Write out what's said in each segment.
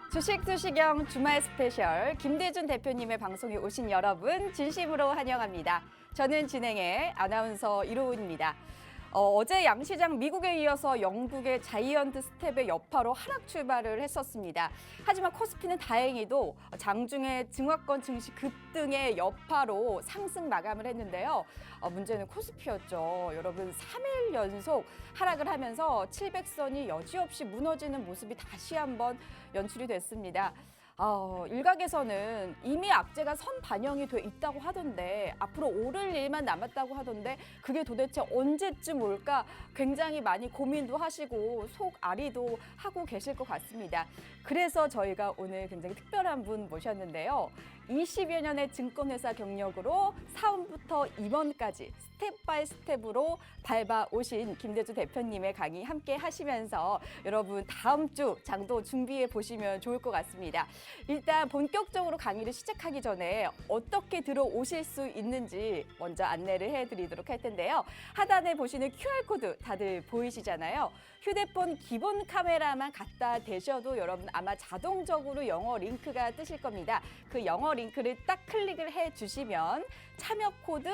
주식투시경 주말 스페셜 김대준 대표님의 방송에 오신 여러분 진심으로 환영합니다. 저는 진행의 아나운서 이로운입니다. 어제 양시장 미국에 이어서 영국의 자이언트 스텝의 여파로 하락 출발을 했었습니다. 하지만 코스피는 다행히도 장중에 증화권 증시 급등의 여파로 상승 마감을 했는데요. 문제는 코스피였죠. 여러분 3일 연속 하락을 하면서 700선이 여지없이 무너지는 모습이 다시 한번 연출이 됐습니다. 일각에서는 이미 악재가 선 반영이 돼 있다고 하던데 앞으로 오를 일만 남았다고 하던데 그게 도대체 언제쯤 올까 굉장히 많이 고민도 하시고 속앓이도 하고 계실 것 같습니다. 그래서 저희가 오늘 굉장히 특별한 분 모셨는데요. 20여 년의 증권회사 경력으로 사원부터 임원까지 스텝 바이 스텝으로 밟아오신 김대주 대표님의 강의 함께 하시면서 여러분 다음 주 장도 준비해 보시면 좋을 것 같습니다. 일단 본격적으로 강의를 시작하기 전에 어떻게 들어오실 수 있는지 먼저 안내를 해드리도록 할 텐데요. 하단에 보시는 QR코드 다들 보이시잖아요. 휴대폰 기본 카메라만 갖다 대셔도 여러분 아마 자동적으로 영어 링크가 뜨실 겁니다. 그 영어 링크를 딱 클릭을 해주시면 참여 코드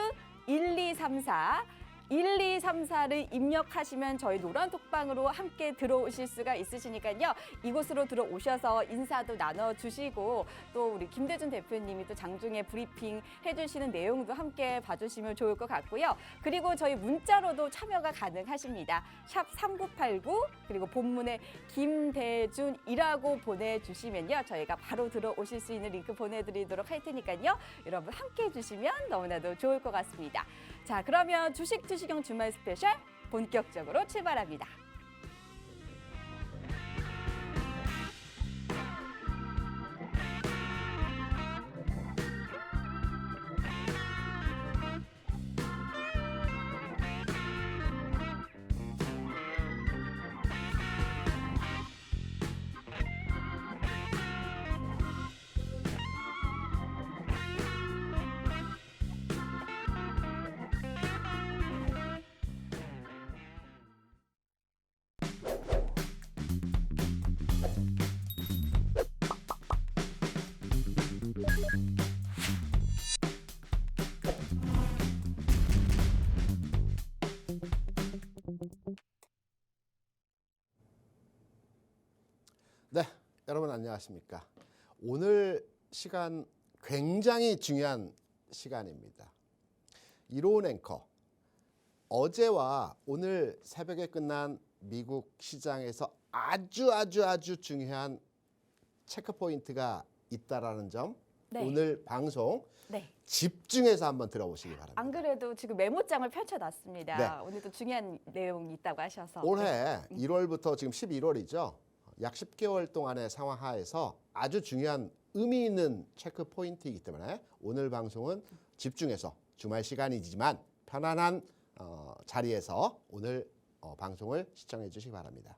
1234를 입력하시면 저희 노란톡방으로 함께 들어오실 수가 있으시니까요. 이곳으로 들어오셔서 인사도 나눠주시고 또 우리 김대준 대표님이 또 장중에 브리핑 해주시는 내용도 함께 봐주시면 좋을 것 같고요. 그리고 저희 문자로도 참여가 가능하십니다. 샵 3989 그리고 본문에 김대준이라고 보내주시면요. 저희가 바로 들어오실 수 있는 링크 보내드리도록 할 테니까요. 여러분 함께 해주시면 너무나도 좋을 것 같습니다. 자, 그러면 주식투시경 주말 스페셜 본격적으로 출발합니다. 네, 여러분 안녕하십니까? 오늘 시간 굉장히 중요한 시간입니다. 이로운 앵커, 어제와 오늘 새벽에 끝난 미국 시장에서 아주 중요한 체크포인트가 있다라는 점, 네. 오늘 방송 네. 집중해서 한번 들어보시기 바랍니다. 안 그래도 지금 메모장을 펼쳐놨습니다. 네. 오늘도 중요한 내용이 있다고 하셔서. 올해 1월부터 지금 11월이죠. 약 10개월 동안의 상황 하에서 아주 중요한 의미 있는 체크 포인트이기 때문에 오늘 방송은 집중해서 주말 시간이지만 편안한 자리에서 오늘 방송을 시청해 주시기 바랍니다.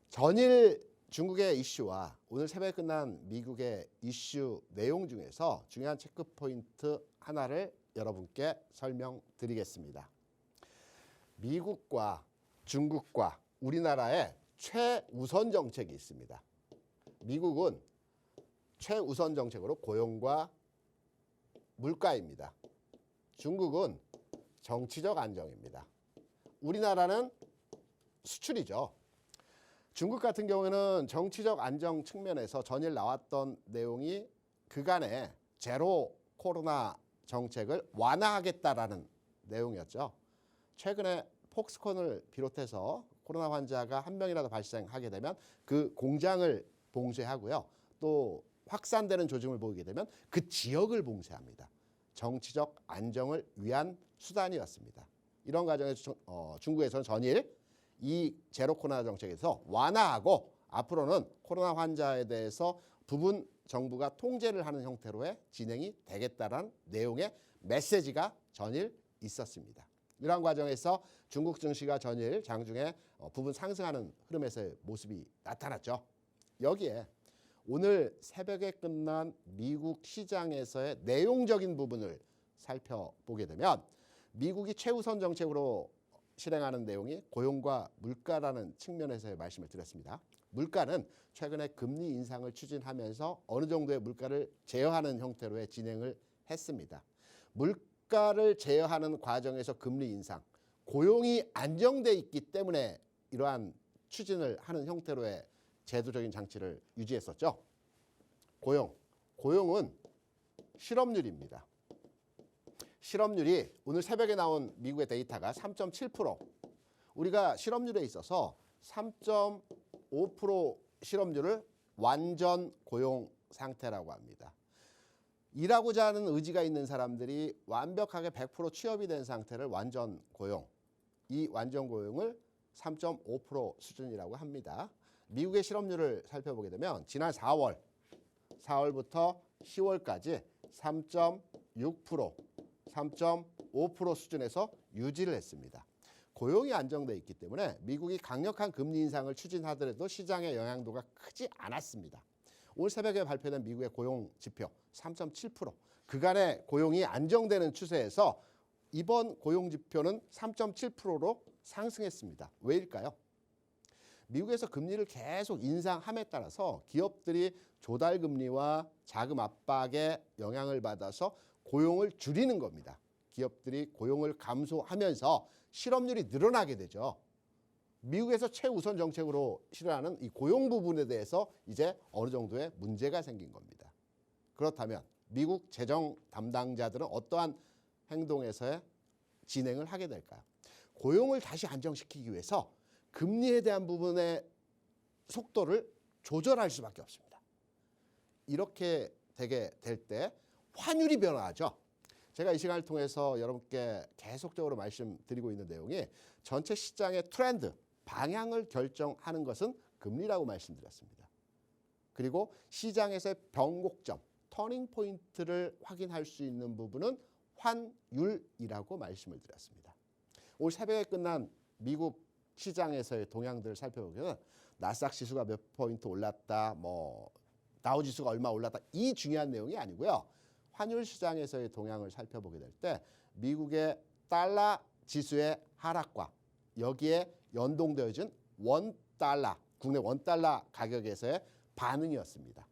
전일 중국의 이슈와 오늘 새벽에 끝난 미국의 이슈 내용 중에서 중요한 체크 포인트 하나를 여러분께 설명드리겠습니다. 미국과 중국과 우리나라의 최우선 정책이 있습니다. 미국은 최우선 정책으로 고용과 물가입니다. 중국은 정치적 안정입니다. 우리나라는 수출이죠. 중국 같은 경우에는 정치적 안정 측면에서 전일 나왔던 내용이 그간의 제로 코로나 정책을 완화하겠다라는 내용이었죠. 최근에 폭스콘을 비롯해서 코로나 환자가 한 명이라도 발생하게 되면 그 공장을 봉쇄하고요. 또 확산되는 조짐을 보이게 되면 그 지역을 봉쇄합니다. 정치적 안정을 위한 수단이었습니다. 이런 과정에서 중국에서는 전일 이 제로 코로나 정책에서 완화하고 앞으로는 코로나 환자에 대해서 부분 정부가 통제를 하는 형태로의 진행이 되겠다라는 내용의 메시지가 전일 있었습니다. 이러한 과정에서 중국 증시가 전일 장중에 부분 상승하는 흐름에서의 모습이 나타났죠. 여기에 오늘 새벽에 끝난 미국 시장에서의 내용적인 부분을 살펴보게 되면 미국이 최우선 정책으로 실행하는 내용이 고용과 물가라는 측면에서의 말씀을 드렸습니다. 물가는 최근에 금리 인상을 추진하면서 어느 정도의 물가를 제어하는 형태로의 진행을 했습니다. 물가를 제어하는 과정에서 금리 인상, 고용이 안정돼 있기 때문에 이러한 추진을 하는 형태로의 제도적인 장치를 유지했었죠. 고용은 실업률입니다. 실업률이 오늘 새벽에 나온 미국의 데이터가 3.7%. 우리가 실업률에 있어서 3.5% 실업률을 완전 고용 상태라고 합니다. 일하고자 하는 의지가 있는 사람들이 완벽하게 100% 취업이 된 상태를 완전 고용, 이 완전 고용을 3.5% 수준이라고 합니다. 미국의 실업률을 살펴보게 되면 지난 4월부터 10월까지 3.6%, 3.5% 수준에서 유지를 했습니다. 고용이 안정돼 있기 때문에 미국이 강력한 금리 인상을 추진하더라도 시장의 영향도가 크지 않았습니다. 오늘 새벽에 발표된 미국의 고용 지표 3.7%, 그간의 고용이 안정되는 추세에서 이번 고용 지표는 3.7%로 상승했습니다. 왜일까요? 미국에서 금리를 계속 인상함에 따라서 기업들이 조달 금리와 자금 압박에 영향을 받아서 고용을 줄이는 겁니다. 기업들이 고용을 감소하면서 실업률이 늘어나게 되죠. 미국에서 최우선 정책으로 실현하는 이 고용 부분에 대해서 이제 어느 정도의 문제가 생긴 겁니다. 그렇다면 미국 재정 담당자들은 어떠한 행동에서의 진행을 하게 될까요? 고용을 다시 안정시키기 위해서 금리에 대한 부분의 속도를 조절할 수밖에 없습니다. 이렇게 되게 될 때 환율이 변화하죠. 제가 이 시간을 통해서 여러분께 계속적으로 말씀드리고 있는 내용이 전체 시장의 트렌드, 방향을 결정하는 것은 금리라고 말씀드렸습니다. 그리고 시장에서의 변곡점, 터닝 포인트를 확인할 수 있는 부분은 환율이라고 말씀을 드렸습니다. 오늘 새벽에 끝난 미국 시장에서의 동향들을 살펴보면 나스닥 지수가 몇 포인트 올랐다, 다우 지수가 얼마 올랐다, 이 중요한 내용이 아니고요. 환율 시장에서의 동향을 살펴보게 될 때 미국의 달러 지수의 하락과 여기에 연동되어진 원달러, 국내 원달러 가격에서의 반응이었습니다.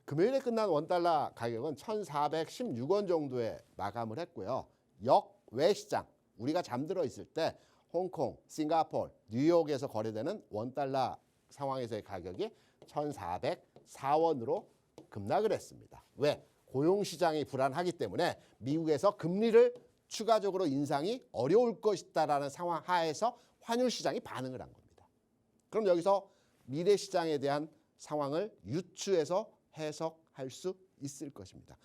금요일에 끝난 원달러 가격은 1,416원 정도에 마감을 했고요. 역외 시장, 우리가 잠들어 있을 때 홍콩, 싱가포르, 뉴욕에서 거래되는 원달러 상황에서의 가격이 1,404원으로 급락을 했습니다. 왜? 고용시장이 불안하기 때문에 미국에서 금리를 추가적으로 인상이 어려울 것이다라는 상황 하에서 환율시장이 반응을 한 겁니다. 그럼 여기서 미래시장에 대한 상황을 유추해서 해석할 수 있을 것입니다.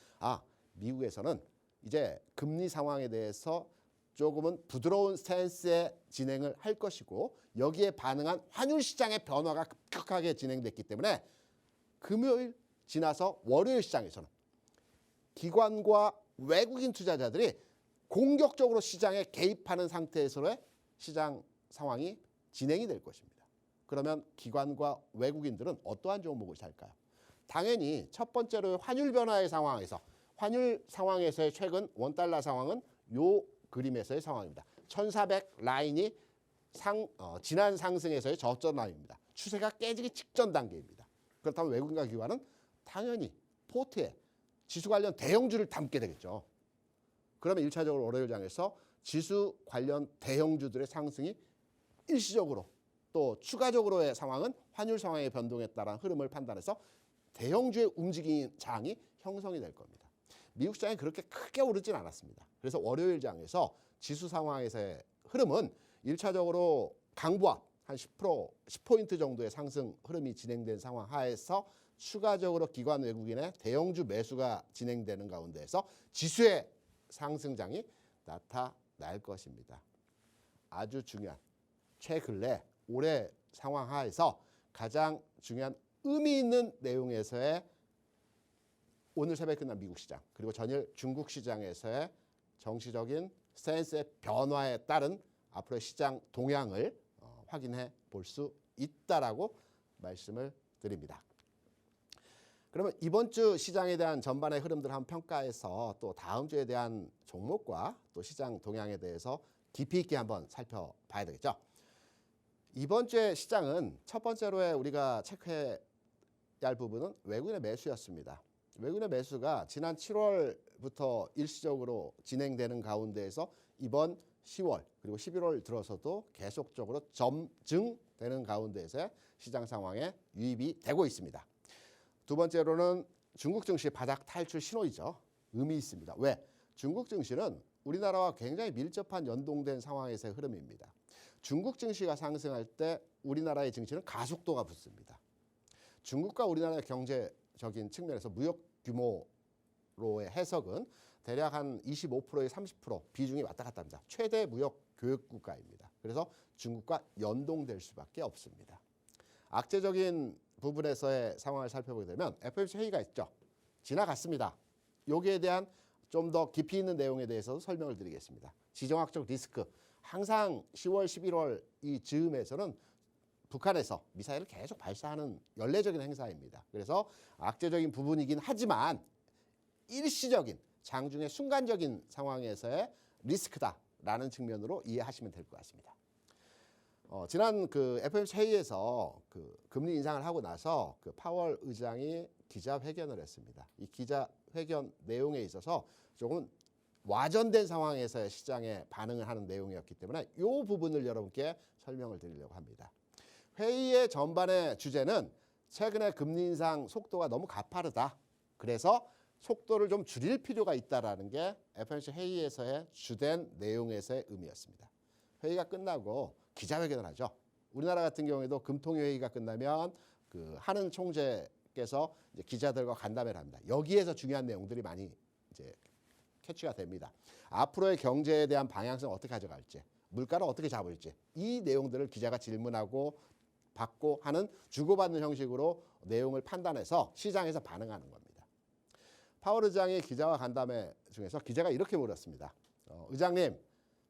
미국에서는 이제 금리 상황에 대해서 조금은 부드러운 스탠스의 진행을 할 것이고 여기에 반응한 환율시장의 변화가 급격하게 진행됐기 때문에 금요일 지나서 월요일 시장에서는 기관과 외국인 투자자들이 공격적으로 시장에 개입하는 상태에서의 시장 상황이 진행이 될 것입니다. 그러면 기관과 외국인들은 어떠한 종목을 살까요? 당연히 첫 번째로 환율 변화의 상황에서 환율 상황에서의 최근 원달러 상황은 요 그림에서의 상황입니다. 1400 라인이 지난 상승에서의 저점 라인입니다. 추세가 깨지기 직전 단계입니다. 그렇다면 외국인과 기관은 당연히 포트에 지수 관련 대형주를 담게 되겠죠. 그러면 1차적으로 월요일장에서 지수 관련 대형주들의 상승이 일시적으로 또 추가적으로의 상황은 환율 상황의 변동에 따른 흐름을 판단해서 대형주의 움직임 장이 형성이 될 겁니다. 미국 시장이 그렇게 크게 오르진 않았습니다. 그래서 월요일장에서 지수 상황에서의 흐름은 1차적으로 강보합 한 10%, 10포인트 정도의 상승 흐름이 진행된 상황 하에서 추가적으로 기관 외국인의 대형주 매수가 진행되는 가운데에서 지수의 상승장이 나타날 것입니다. 아주 중요한 최근래 올해 상황 하에서 가장 중요한 의미 있는 내용에서의 오늘 새벽에 끝난 미국 시장 그리고 전일 중국 시장에서의 정치적인 스탠스의 변화에 따른 앞으로의 시장 동향을 확인해 볼 수 있다라고 말씀을 드립니다. 그러면 이번 주 시장에 대한 전반의 흐름들을 한번 평가해서 또 다음 주에 대한 종목과 또 시장 동향에 대해서 깊이 있게 한번 살펴봐야 되겠죠. 이번 주의 시장은 첫 번째로 우리가 체크해야 할 부분은 외국인의 매수였습니다. 외국인의 매수가 지난 7월부터 일시적으로 진행되는 가운데에서 이번 10월 그리고 11월 들어서도 계속적으로 점증되는 가운데에서 시장 상황에 유입이 되고 있습니다. 두 번째로는 중국 증시 바닥 탈출 신호이죠. 의미 있습니다. 왜? 중국 증시는 우리나라와 굉장히 밀접한 연동된 상황에서의 흐름입니다. 중국 증시가 상승할 때 우리나라의 증시는 가속도가 붙습니다. 중국과 우리나라의 경제적인 측면에서 무역 규모로의 해석은 대략 한 25%에 30% 비중이 왔다 갔다 합니다. 최대 무역 교역 국가입니다. 그래서 중국과 연동될 수밖에 없습니다. 악재적인 부분에서의 상황을 살펴보게 되면 FOMC 회의가 있죠. 지나갔습니다. 여기에 대한 좀 더 깊이 있는 내용에 대해서 설명을 드리겠습니다. 지정학적 리스크. 항상 10월, 11월 이 즈음에서는 북한에서 미사일을 계속 발사하는 연례적인 행사입니다. 그래서 악재적인 부분이긴 하지만 일시적인 장중의 순간적인 상황에서의 리스크다라는 측면으로 이해하시면 될 것 같습니다. 지난 그 FOMC 회의에서 그 금리 인상을 하고 나서 그 파월 의장이 기자회견을 했습니다. 이 기자회견 내용에 있어서 조금 와전된 상황에서의 시장에 반응을 하는 내용이었기 때문에 이 부분을 여러분께 설명을 드리려고 합니다. 회의의 전반의 주제는 최근에 금리 인상 속도가 너무 가파르다. 그래서 속도를 좀 줄일 필요가 있다라는 게 FOMC 회의에서의 주된 내용에서의 의미였습니다. 회의가 끝나고 기자회견을 하죠. 우리나라 같은 경우에도 금통위 회의가 끝나면 그 하는 총재께서 이제 기자들과 간담회를 합니다. 여기에서 중요한 내용들이 많이 이제 캐치가 됩니다. 앞으로의 경제에 대한 방향성 어떻게 가져갈지, 물가를 어떻게 잡을지 이 내용들을 기자가 질문하고 받고 하는 주고받는 형식으로 내용을 판단해서 시장에서 반응하는 겁니다. 파월 의장이 기자와 간담회 중에서 기자가 이렇게 물었습니다. 의장님,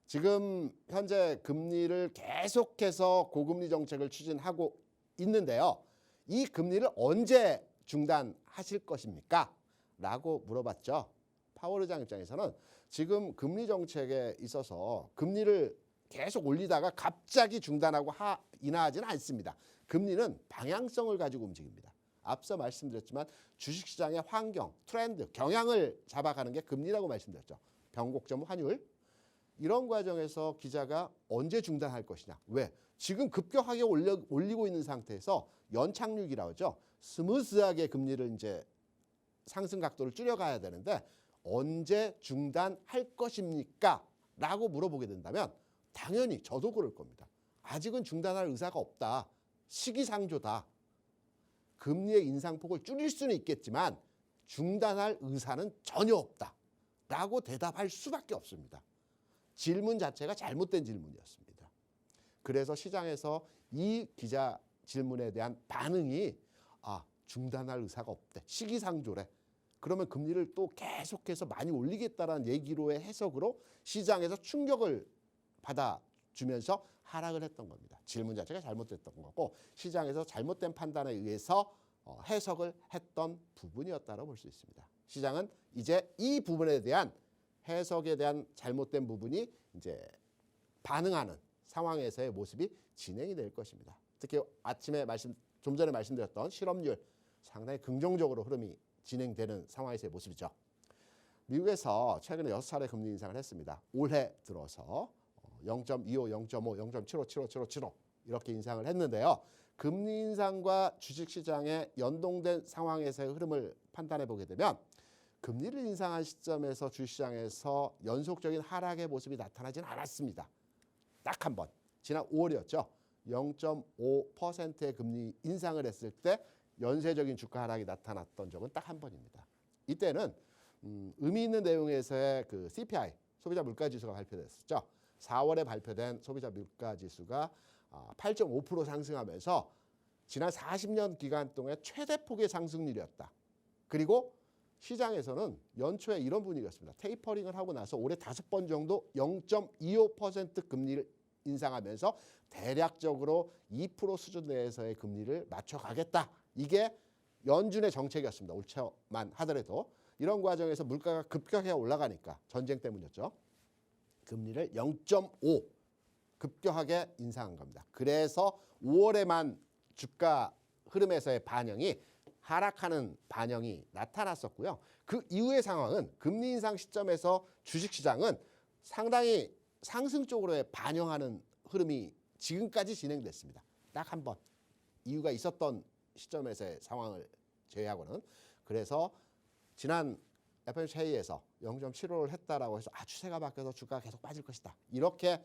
지금 현재 금리를 계속해서 고금리 정책을 추진하고 있는데요. 이 금리를 언제 중단하실 것입니까? 라고 물어봤죠. 파월 의장 입장에서는 지금 금리 정책에 있어서 금리를 계속 올리다가 갑자기 중단하고 인하하지는 않습니다. 금리는 방향성을 가지고 움직입니다. 앞서 말씀드렸지만 주식시장의 환경, 트렌드, 경향을 잡아가는 게 금리라고 말씀드렸죠. 변곡점 환율. 이런 과정에서 기자가 언제 중단할 것이냐. 왜? 지금 급격하게 올리고 있는 상태에서 연착륙이라고 하죠. 스무스하게 금리를 이제 상승 각도를 줄여가야 되는데 언제 중단할 것입니까? 라고 물어보게 된다면 당연히 저도 그럴 겁니다. 아직은 중단할 의사가 없다. 시기상조다. 금리의 인상폭을 줄일 수는 있겠지만 중단할 의사는 전혀 없다. 라고 대답할 수밖에 없습니다. 질문 자체가 잘못된 질문이었습니다. 그래서 시장에서 이 기자 질문에 대한 반응이 중단할 의사가 없대. 시기상조래. 그러면 금리를 또 계속해서 많이 올리겠다라는 얘기로의 해석으로 시장에서 충격을 받아주면서 하락을 했던 겁니다. 질문 자체가 잘못됐던 거고 시장에서 잘못된 판단에 의해서 해석을 했던 부분이었다고 볼 수 있습니다. 시장은 이제 이 부분에 대한 해석에 대한 잘못된 부분이 이제 반응하는 상황에서의 모습이 진행이 될 것입니다. 특히 아침에 좀 전에 말씀드렸던 실업률 상당히 긍정적으로 흐름이 진행되는 상황에서의 모습이죠. 미국에서 최근에 6차례 금리 인상을 했습니다. 올해 들어서 0.25, 0.5, 0.75, 75, 75, 75 이렇게 인상을 했는데요. 금리 인상과 주식시장의 연동된 상황에서의 흐름을 판단해 보게 되면 금리를 인상한 시점에서 주식시장에서 연속적인 하락의 모습이 나타나지는 않았습니다. 딱 한 번. 지난 5월이었죠. 0.5%의 금리 인상을 했을 때 연쇄적인 주가 하락이 나타났던 적은 딱 한 번입니다. 이때는 의미 있는 내용에서의 그 CPI, 소비자 물가지수가 발표됐었죠. 4월에 발표된 소비자 물가지수가 8.5% 상승하면서 지난 40년 기간 동안 최대폭의 상승률이었다. 그리고 시장에서는 연초에 이런 분위기였습니다. 테이퍼링을 하고 나서 올해 5번 정도 0.25% 금리를 인상하면서 대략적으로 2% 수준 내에서의 금리를 맞춰가겠다. 이게 연준의 정책이었습니다. 올 초만 하더라도. 이런 과정에서 물가가 급격하게 올라가니까 전쟁 때문이었죠. 금리를 0.5 급격하게 인상한 겁니다. 그래서 5월에만 주가 흐름에서의 반영이 하락하는 반영이 나타났었고요. 그 이후의 상황은 금리 인상 시점에서 주식시장은 상당히 상승 쪽으로의 반영하는 흐름이 지금까지 진행됐습니다. 딱 한 번 이유가 있었던 시점에서의 상황을 제외하고는. 그래서 지난 FOMC 회의에서 0.75를 했다라고 해서 추세가 바뀌어서 주가가 계속 빠질 것이다, 이렇게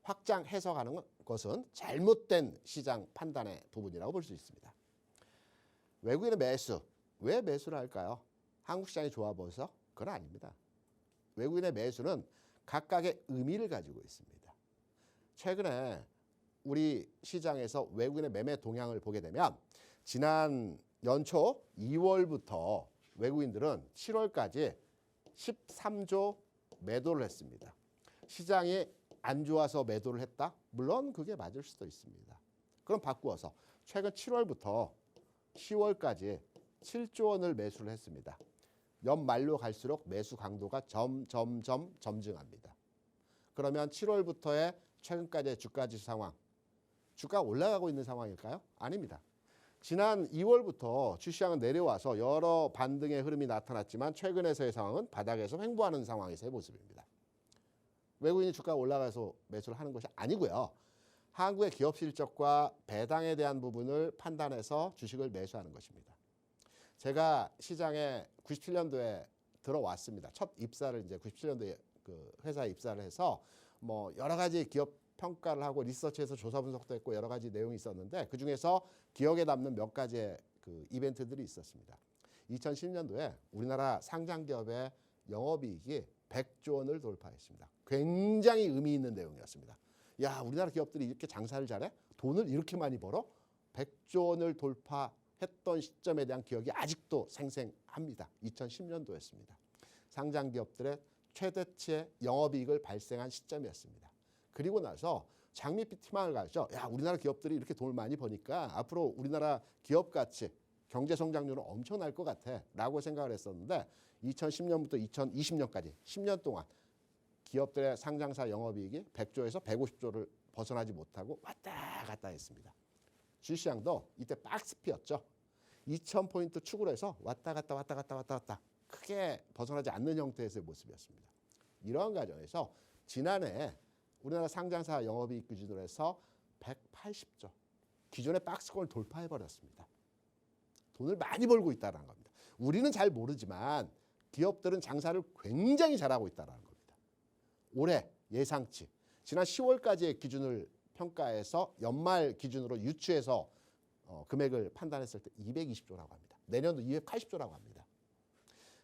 확장 해석하는 것은 잘못된 시장 판단의 부분이라고 볼 수 있습니다. 외국인의 매수, 왜 매수를 할까요? 한국 시장이 좋아 보여서? 그건 아닙니다. 외국인의 매수는 각각의 의미를 가지고 있습니다. 최근에 우리 시장에서 외국인의 매매 동향을 보게 되면 지난 연초 2월부터 외국인들은 7월까지 13조 매도를 했습니다. 시장이 안 좋아서 매도를 했다? 물론 그게 맞을 수도 있습니다. 그럼 바꾸어서 최근 7월부터 10월까지 7조 원을 매수를 했습니다. 연말로 갈수록 매수 강도가 점점 점증합니다. 그러면 7월부터의 최근까지의 주가지수 상황, 주가가 올라가고 있는 상황일까요? 아닙니다. 지난 2월부터 주시장은 내려와서 여러 반등의 흐름이 나타났지만 최근에서의 상황은 바닥에서 횡보하는 상황에서의 모습입니다. 외국인이 주가가 올라가서 매수를 하는 것이 아니고요. 한국의 기업 실적과 배당에 대한 부분을 판단해서 주식을 매수하는 것입니다. 제가 시장에 97년도에 들어왔습니다. 첫 입사를 이제 97년도에 그 회사에 입사를 해서 뭐 여러 가지 기업 평가를 하고 리서치해서 조사 분석도 했고 여러 가지 내용이 있었는데 그 중에서 기억에 남는 몇 가지의 그 이벤트들이 있었습니다. 2010년도에 우리나라 상장 기업의 영업이익이 100조 원을 돌파했습니다. 굉장히 의미 있는 내용이었습니다. 야, 우리나라 기업들이 이렇게 장사를 잘해? 돈을 이렇게 많이 벌어? 100조 원을 돌파했던 시점에 대한 기억이 아직도 생생합니다. 2010년도였습니다. 상장 기업들의 최대치의 영업이익을 발생한 시점이었습니다. 그리고 나서 장밋빛 희망을 가졌죠. 야, 우리나라 기업들이 이렇게 돈을 많이 버니까 앞으로 우리나라 기업 가치, 경제 성장률은 엄청날 것 같아 라고 생각을 했었는데 2010년부터 2020년까지 10년 동안 기업들의 상장사 영업이익이 100조에서 150조를 벗어나지 못하고 왔다 갔다 했습니다. 주식시장도 이때 박스피였죠. 2000포인트 축으로 해서 왔다 갔다 크게 벗어나지 않는 형태에서의 모습이었습니다. 이러한 과정에서 지난해 우리나라 상장사 영업이익 기준으로 해서 180조, 기존의 박스권을 돌파해버렸습니다. 돈을 많이 벌고 있다는 겁니다. 우리는 잘 모르지만 기업들은 장사를 굉장히 잘하고 있다는 겁니다. 올해 예상치, 지난 10월까지의 기준을 평가해서 연말 기준으로 유추해서 금액을 판단했을 때 220조라고 합니다. 내년도 280조라고 합니다.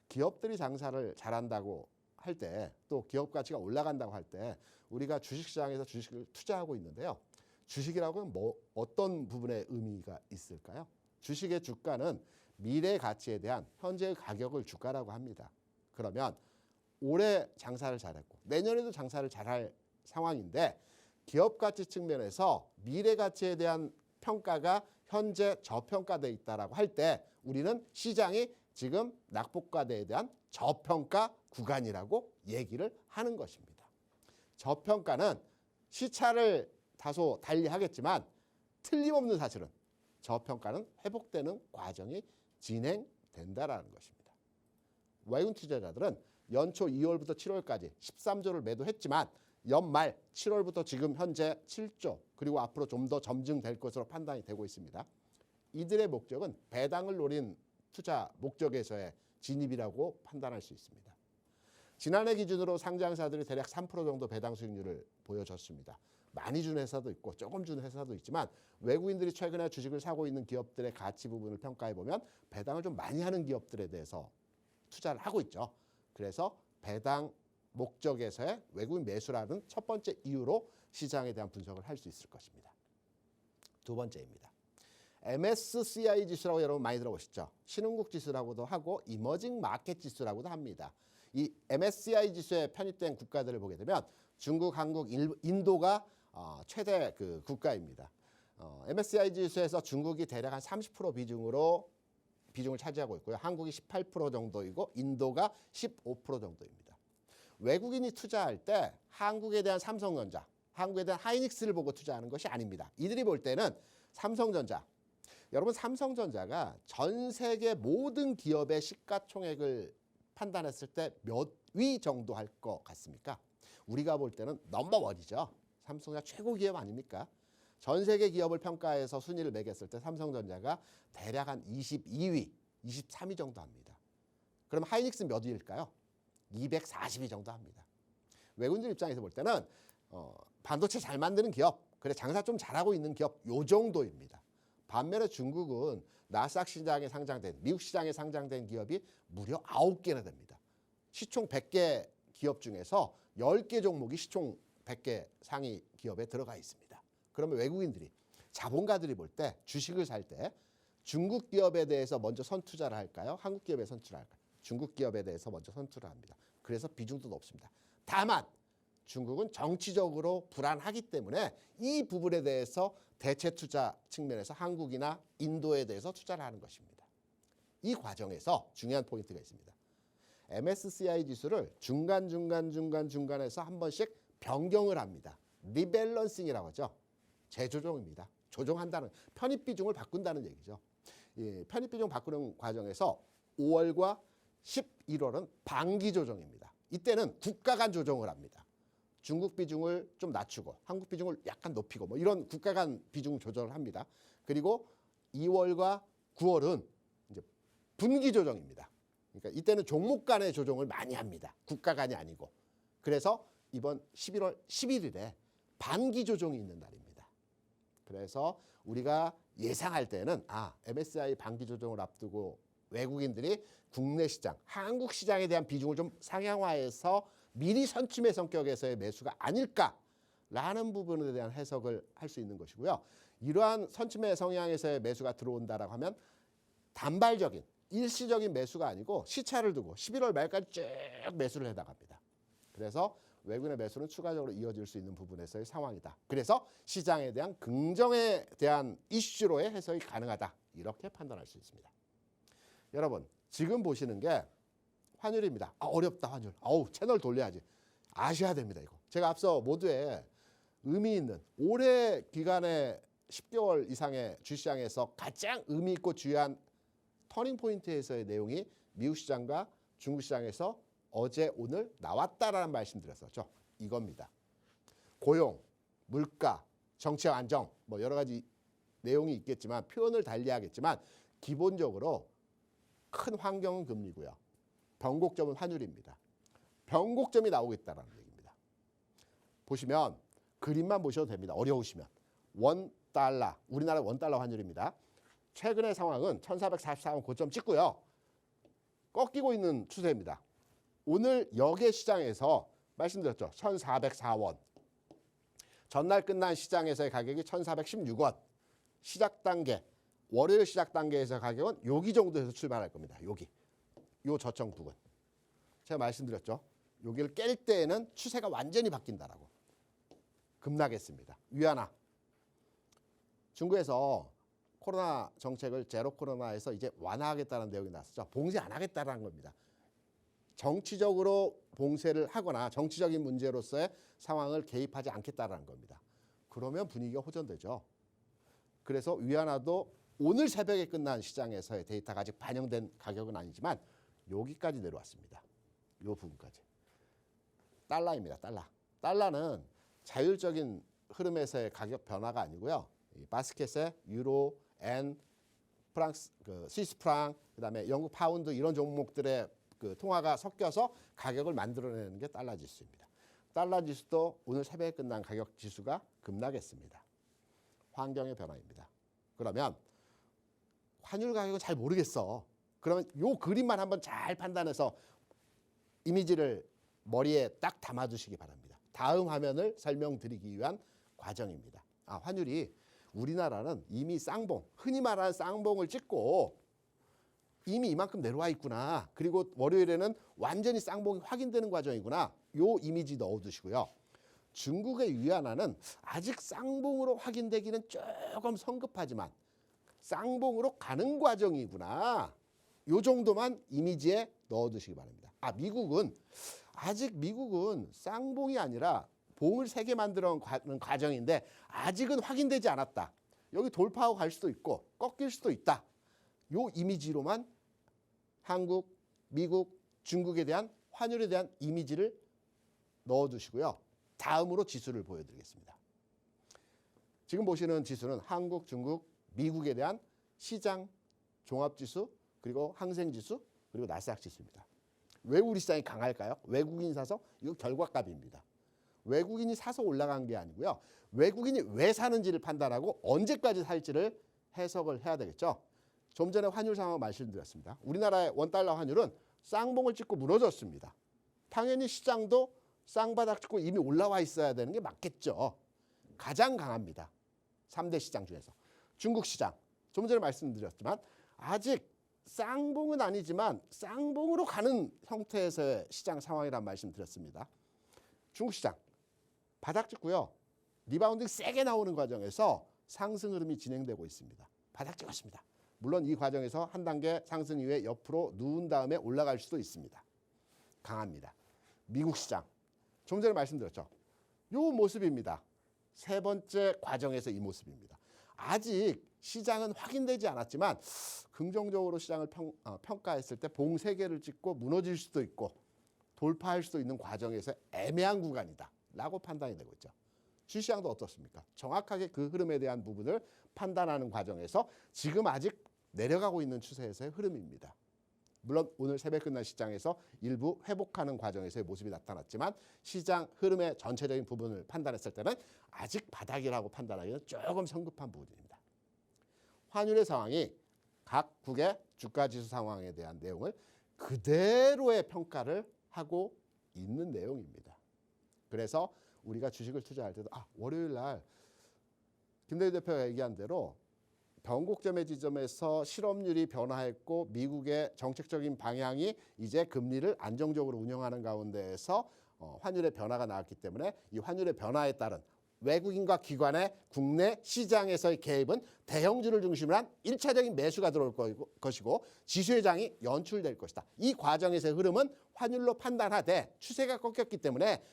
기업들이 장사를 잘한다고 할 때, 또 기업 가치가 올라간다고 할 때 우리가 주식시장에서 주식을 투자하고 있는데요. 주식이라고 하면 뭐 어떤 부분에 의미가 있을까요? 주식의 주가는 미래 가치에 대한 현재의 가격을 주가라고 합니다. 그러면 올해 장사를 잘했고 내년에도 장사를 잘할 상황인데 기업 가치 측면에서 미래 가치에 대한 평가가 현재 저평가되어 있다라고 할 때 우리는 시장이 지금 낙폭과대에 대한 저평가 구간이라고 얘기를 하는 것입니다. 저평가는 시차를 다소 달리하겠지만 틀림없는 사실은 저평가는 회복되는 과정이 진행된다라는 것입니다. 외국인 투자자들은 연초 2월부터 7월까지 13조를 매도했지만 연말 7월부터 지금 현재 7조 그리고 앞으로 좀 더 점증될 것으로 판단이 되고 있습니다. 이들의 목적은 배당을 노린 투자 목적에서의 진입이라고 판단할 수 있습니다. 지난해 기준으로 상장사들이 대략 3% 정도 배당 수익률을 보여줬습니다. 많이 준 회사도 있고 조금 준 회사도 있지만 외국인들이 최근에 주식을 사고 있는 기업들의 가치 부분을 평가해 보면 배당을 좀 많이 하는 기업들에 대해서 투자를 하고 있죠. 그래서 배당 목적에서의 외국인 매수라는 첫 번째 이유로 시장에 대한 분석을 할 수 있을 것입니다. 두 번째입니다. MSCI 지수라고 여러분 많이 들어보셨죠? 신흥국 지수라고도 하고 이머징 마켓 지수라고도 합니다. 이 MSCI 지수에 편입된 국가들을 보게 되면 중국, 한국, 인도가 최대 그 국가입니다. MSCI 지수에서 중국이 대략 한 30% 비중을 차지하고 있고요. 한국이 18% 정도이고 인도가 15% 정도입니다. 외국인이 투자할 때 한국에 대한 삼성전자, 한국에 대한 하이닉스를 보고 투자하는 것이 아닙니다. 이들이 볼 때는 삼성전자, 여러분 삼성전자가 전 세계 모든 기업의 시가총액을 판단했을 때 몇 위 정도 할 것 같습니까? 우리가 볼 때는 넘버원이죠. 삼성전자 최고 기업 아닙니까? 전 세계 기업을 평가해서 순위를 매겼을 때 삼성전자가 대략 한 22위, 23위 정도 합니다. 그럼 하이닉스는 몇 위일까요? 240위 정도 합니다. 외국인들 입장에서 볼 때는 반도체 잘 만드는 기업, 그래 장사 좀 잘하고 있는 기업 요 정도입니다. 반면에 중국은 나스닥 시장에 상장된, 미국 시장에 상장된 기업이 무려 9개나 됩니다. 시총 100개 기업 중에서 10개 종목이 시총 100개 상위 기업에 들어가 있습니다. 그러면 외국인들이, 자본가들이 볼 때, 주식을 살 때 중국 기업에 대해서 먼저 선투자를 할까요? 한국 기업에 선투자를 할까요? 중국 기업에 대해서 먼저 선투를 합니다. 그래서 비중도 높습니다. 다만 중국은 정치적으로 불안하기 때문에 이 부분에 대해서 대체 투자 측면에서 한국이나 인도에 대해서 투자를 하는 것입니다. 이 과정에서 중요한 포인트가 있습니다. MSCI 지수를 중간에서 한 번씩 변경을 합니다. 리밸런싱이라고 하죠. 재조정입니다. 조정한다는, 편입 비중을 바꾼다는 얘기죠. 예, 편입 비중 바꾸는 과정에서 5월과 11월은 반기 조정입니다. 이때는 국가 간 조정을 합니다. 중국 비중을 좀 낮추고 한국 비중을 약간 높이고 뭐 이런 국가 간 비중 조정을 합니다. 그리고 2월과 9월은 이제 분기 조정입니다. 그러니까 이때는 종목 간의 조정을 많이 합니다. 국가 간이 아니고. 그래서 이번 11월 11일에 반기 조정이 있는 날입니다. 그래서 우리가 예상할 때는 MSCI 반기 조정을 앞두고 외국인들이 국내 시장, 한국 시장에 대한 비중을 좀 상향화해서 미리 선침의 성격에서의 매수가 아닐까라는 부분에 대한 해석을 할 수 있는 것이고요. 이러한 선침의 성향에서의 매수가 들어온다라고 하면 단발적인 일시적인 매수가 아니고 시차를 두고 11월 말까지 쭉 매수를 해나갑니다. 그래서 외국인의 매수는 추가적으로 이어질 수 있는 부분에서의 상황이다. 그래서 시장에 대한 긍정에 대한 이슈로의 해석이 가능하다. 이렇게 판단할 수 있습니다. 여러분 지금 보시는 게 환율입니다. 어렵다 환율. 채널 돌려야지. 아셔야 됩니다 이거. 제가 앞서 모두에 의미 있는 올해 기간에 10개월 이상의 주시장에서 가장 의미 있고 중요한 터닝 포인트에서의 내용이 미국 시장과 중국 시장에서 어제 오늘 나왔다라는 말씀드렸었죠. 이겁니다. 고용, 물가, 정치적 안정 뭐 여러 가지 내용이 있겠지만 표현을 달리하겠지만 기본적으로 큰 환경은 금리고요. 변곡점은 환율입니다. 변곡점이 나오겠다라는 얘기입니다. 보시면 그림만 보셔도 됩니다. 어려우시면. $1, 우리나라 $1 환율입니다. 최근의 상황은 1444원 고점 찍고요. 꺾이고 있는 추세입니다. 오늘 역의 시장에서 말씀드렸죠. 1404원. 전날 끝난 시장에서의 가격이 1416원. 시작 단계, 월요일 시작 단계에서 가격은 여기 정도에서 출발할 겁니다. 여기. 요 저점 부분. 제가 말씀드렸죠. 여기를 깰 때에는 추세가 완전히 바뀐다라고. 급락했습니다. 위안화. 중국에서 코로나 정책을 제로 코로나에서 이제 완화하겠다는 내용이 나왔었죠. 봉쇄 안 하겠다는 겁니다. 정치적으로 봉쇄를 하거나 정치적인 문제로서의 상황을 개입하지 않겠다는 겁니다. 그러면 분위기가 호전되죠. 그래서 위안화도 오늘 새벽에 끝난 시장에서의 데이터가 아직 반영된 가격은 아니지만 여기까지 내려왔습니다. 이 부분까지. 달러입니다. 달러는 자율적인 흐름에서의 가격 변화가 아니고요. 이 바스켓에 유로, 엔, 프랑스, 스위스 프랑, 그다음에 영국 파운드 이런 종목들의 통화가 섞여서 가격을 만들어내는 게 달러 지수입니다. 달러 지수도 오늘 새벽에 끝난 가격 지수가 급락했습니다. 환경의 변화입니다. 그러면 환율 가격은 잘 모르겠어. 그러면 요 그림만 한번 잘 판단해서 이미지를 머리에 딱 담아두시기 바랍니다. 다음 화면을 설명드리기 위한 과정입니다. 환율이 우리나라는 이미 쌍봉, 흔히 말하는 쌍봉을 찍고 이미 이만큼 내려와 있구나. 그리고 월요일에는 완전히 쌍봉이 확인되는 과정이구나. 요 이미지 넣어두시고요. 중국의 위안화는 아직 쌍봉으로 확인되기는 조금 성급하지만 쌍봉으로 가는 과정이구나. 요 정도만 이미지에 넣어두시기 바랍니다. 미국은 아직 미국은 쌍봉이 아니라 봉을 3개 만드는 과정인데 아직은 확인되지 않았다. 여기 돌파하고 갈 수도 있고 꺾일 수도 있다. 요 이미지로만 한국, 미국, 중국에 대한 환율에 대한 이미지를 넣어두시고요. 다음으로 지수를 보여드리겠습니다. 지금 보시는 지수는 한국, 중국, 미국에 대한 시장 종합지수, 그리고 항생지수, 그리고 나스닥 지수입니다. 왜 우리 시장이 강할까요? 외국인이 사서? 이거 결과값입니다. 외국인이 사서 올라간 게 아니고요. 외국인이 왜 사는지를 판단하고 언제까지 살지를 해석을 해야 되겠죠. 좀 전에 환율 상황 말씀드렸습니다. 우리나라의 원달러 환율은 쌍봉을 찍고 무너졌습니다. 당연히 시장도 쌍바닥 찍고 이미 올라와 있어야 되는 게 맞겠죠. 가장 강합니다. 3대 시장 중에서. 중국 시장, 좀 전에 말씀드렸지만 아직 쌍봉은 아니지만 쌍봉으로 가는 형태에서의 시장 상황이란 말씀 드렸습니다. 중국 시장 바닥 찍고요. 리바운딩 세게 나오는 과정에서 상승 흐름이 진행되고 있습니다. 바닥 찍었습니다. 물론 이 과정에서 한 단계 상승 이후에 옆으로 누운 다음에 올라갈 수도 있습니다. 강합니다. 미국 시장 좀 전에 말씀드렸죠. 이 모습입니다. 세 번째 과정에서 이 모습입니다. 아직 시장은 확인되지 않았지만 긍정적으로 시장을 평가했을 때 봉 3개를 찍고 무너질 수도 있고 돌파할 수도 있는 과정에서 애매한 구간이다 라고 판단이 되고 있죠. 주시장도 어떻습니까? 정확하게 그 흐름에 대한 부분을 판단하는 과정에서 지금 아직 내려가고 있는 추세에서의 흐름입니다. 물론 오늘 새벽 끝난 시장에서 일부 회복하는 과정에서의 모습이 나타났지만 시장 흐름의 전체적인 부분을 판단했을 때는 아직 바닥이라고 판단하기는 조금 성급한 부분입니다. 환율의 상황이 각국의 주가지수 상황에 대한 내용을 그대로의 평가를 하고 있는 내용입니다. 그래서 우리가 주식을 투자할 때도 월요일 날 김대중 대표가 얘기한 대로 변곡점의 지점에서 실업률이 변화했고 미국의 정책적인 방향이 이제 금리를 안정적으로 운영하는 가운데에서 환율의 변화가 나왔기 때문에 이 환율의 변화에 따른 외국인과 기관의 국내 시장에서의 개입은 대형주를 중심으로 한 1차적인 매수가 들어올 것이고 지수의 장이 연출될 것이다. 이 과정에서의 흐름은 환율로 판단하되 추세가 꺾였기 때문에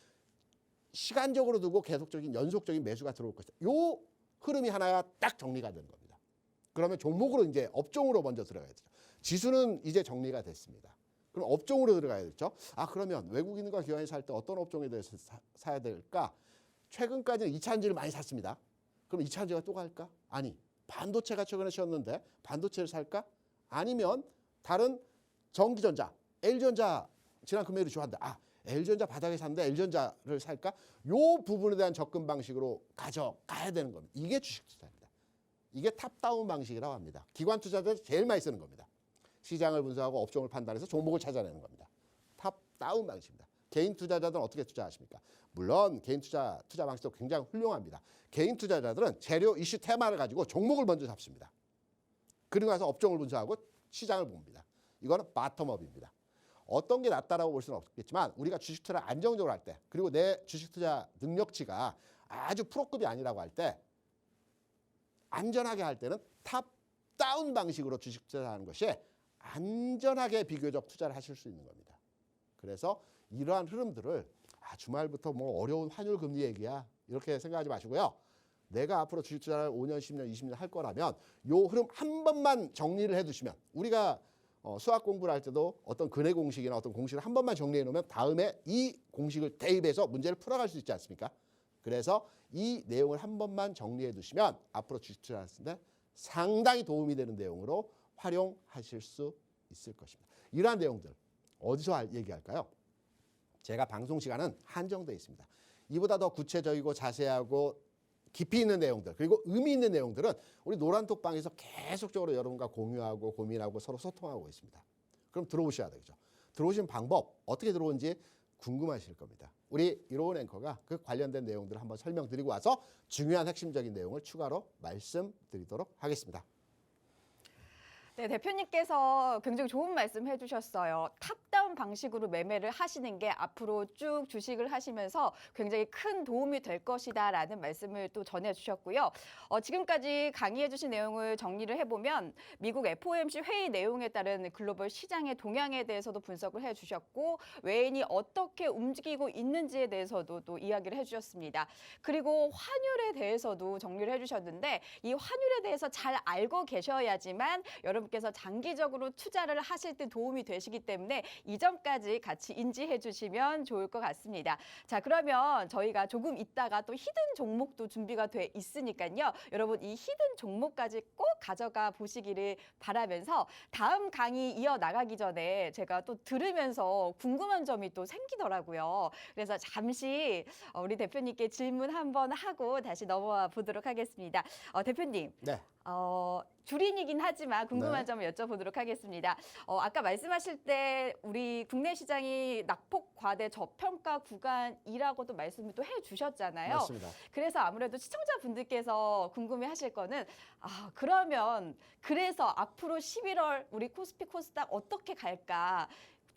시간적으로 두고 계속적인 연속적인 매수가 들어올 것이다. 이 흐름이 하나가 딱 정리가 되는 겁니다. 그러면 종목으로 이제 업종으로 먼저 들어가야 되죠. 지수는 이제 정리가 됐습니다. 그럼 업종으로 들어가야 되죠. 그러면 외국인과 기관이 살 때 어떤 업종에 대해서 사야 될까? 최근까지는 2차전지를 많이 샀습니다. 그럼 2차전지가 또 갈까? 아니. 반도체가 최근에 쉬었는데 반도체를 살까? 아니면 다른 전기전자, L전자 지난 금요일에 좋아한다. L전자 바닥에 샀는데 L전자를 살까? 요 부분에 대한 접근 방식으로 가져가야 되는 겁니다. 이게 주식 투자입니다. 이게 탑다운 방식이라고 합니다. 기관 투자자들이 제일 많이 쓰는 겁니다. 시장을 분석하고 업종을 판단해서 종목을 찾아내는 겁니다. 탑다운 방식입니다. 개인 투자자들은 어떻게 투자하십니까? 물론 개인 투자 방식도 굉장히 훌륭합니다. 개인 투자자들은 재료 이슈 테마를 가지고 종목을 먼저 잡습니다. 그리고 나서 업종을 분석하고 시장을 봅니다. 이거는 바텀업입니다. 어떤 게 낫다라고 볼 수는 없겠지만 우리가 주식 투자를 안정적으로 할 때 그리고 내 주식 투자 능력치가 아주 프로급이 아니라고 할 때 안전하게 할 때는 탑다운 방식으로 주식 투자하는 것이 안전하게 비교적 투자를 하실 수 있는 겁니다. 그래서 이러한 흐름들을 주말부터 뭐 어려운 환율 금리 얘기야 이렇게 생각하지 마시고요. 내가 앞으로 주식 투자를 5년, 10년, 20년 할 거라면 요 흐름 한 번만 정리를 해두시면 우리가 수학 공부를 할 때도 어떤 근해 공식이나 어떤 공식을 한 번만 정리해 놓으면 다음에 이 공식을 대입해서 문제를 풀어갈 수 있지 않습니까? 그래서 이 내용을 한 번만 정리해 두시면 앞으로 주식 투자할 때 상당히 도움이 되는 내용으로 활용하실 수 있을 것입니다. 이러한 내용들 어디서 얘기할까요? 제가 방송 시간은 한정되어 있습니다. 이보다 더 구체적이고 자세하고 깊이 있는 내용들 그리고 의미 있는 내용들은 우리 노란톡방에서 계속적으로 여러분과 공유하고 고민하고 서로 소통하고 있습니다. 그럼 들어오셔야 되겠죠. 들어오신 방법 어떻게 들어오는지 궁금하실 겁니다. 우리 이로운 앵커가 그 관련된 내용들을 한번 설명드리고 와서 중요한 핵심적인 내용을 추가로 말씀드리도록 하겠습니다. 네, 대표님께서 굉장히 좋은 말씀 해주셨어요. 탑다운 방식으로 매매를 하시는 게 앞으로 쭉 주식을 하시면서 굉장히 큰 도움이 될 것이다라는 말씀을 또 전해주셨고요. 지금까지 강의해주신 내용을 정리를 해보면 미국 FOMC 회의 내용에 따른 글로벌 시장의 동향에 대해서도 분석을 해주셨고 외인이 어떻게 움직이고 있는지에 대해서도 또 이야기를 해주셨습니다. 그리고 환율에 대해서도 정리를 해주셨는데 이 환율에 대해서 잘 알고 계셔야지만 여러분께서 장기적으로 투자를 하실 때 도움이 되시기 때문에 이 점까지 같이 인지해 주시면 좋을 것 같습니다. 자, 그러면 저희가 조금 있다가 또 히든 종목도 준비가 돼 있으니까요. 여러분 이 히든 종목까지 꼭 가져가 보시기를 바라면서 다음 강의 이어나가기 전에 제가 또 들으면서 궁금한 점이 또 생기더라고요. 그래서 잠시 우리 대표님께 질문 한번 하고 다시 넘어와 보도록 하겠습니다. 대표님. 네. 줄인이긴 하지만 궁금한 네. 점을 여쭤보도록 하겠습니다. 아까 말씀하실 때 우리 국내 시장이 낙폭 과대 저평가 구간이라고도 말씀을 또 해주셨잖아요. 맞습니다. 그래서 아무래도 시청자분들께서 궁금해하실 거는 그러면 그래서 앞으로 11월 우리 코스피 코스닥 어떻게 갈까?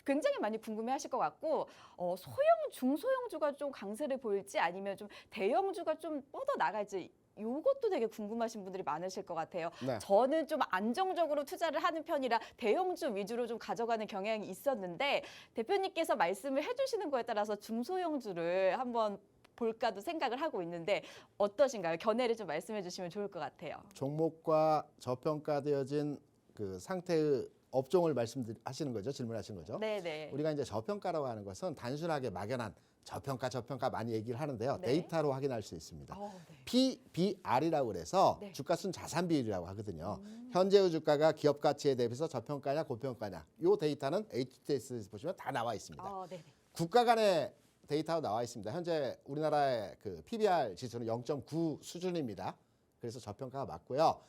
굉장히 많이 궁금해하실 것 같고 소형 중소형주가 좀 강세를 보일지 아니면 좀 대형주가 좀 뻗어 나갈지 이것도 되게 궁금하신 분들이 많으실 것 같아요. 네. 저는 좀 안정적으로 투자를 하는 편이라 대형주 위주로 좀 가져가는 경향이 있었는데 대표님께서 말씀을 해주시는 거에 따라서 중소형주를 한번 볼까도 생각을 하고 있는데 어떠신가요? 견해를 좀 말씀해 주시면 좋을 것 같아요. 종목과 저평가되어진 그 상태의 업종을 말씀하시는 거죠? 질문하시는 거죠? 네네. 우리가 이제 저평가라고 하는 것은 단순하게 막연한 저평가 많이 얘기를 하는데요. 네. 데이터로 확인할 수 있습니다. 네. PBR이라고 그래서 네. 주가순 자산 비율이라고 하거든요. 현재의 주가가 기업 가치에 대비해서 저평가냐 고평가냐. 이 데이터는 HTS에서 보시면 다 나와 있습니다. 네네. 국가 간의 데이터가 나와 있습니다. 현재 우리나라의 그 PBR 지수는 0.9 수준입니다. 그래서 저평가가 맞고요.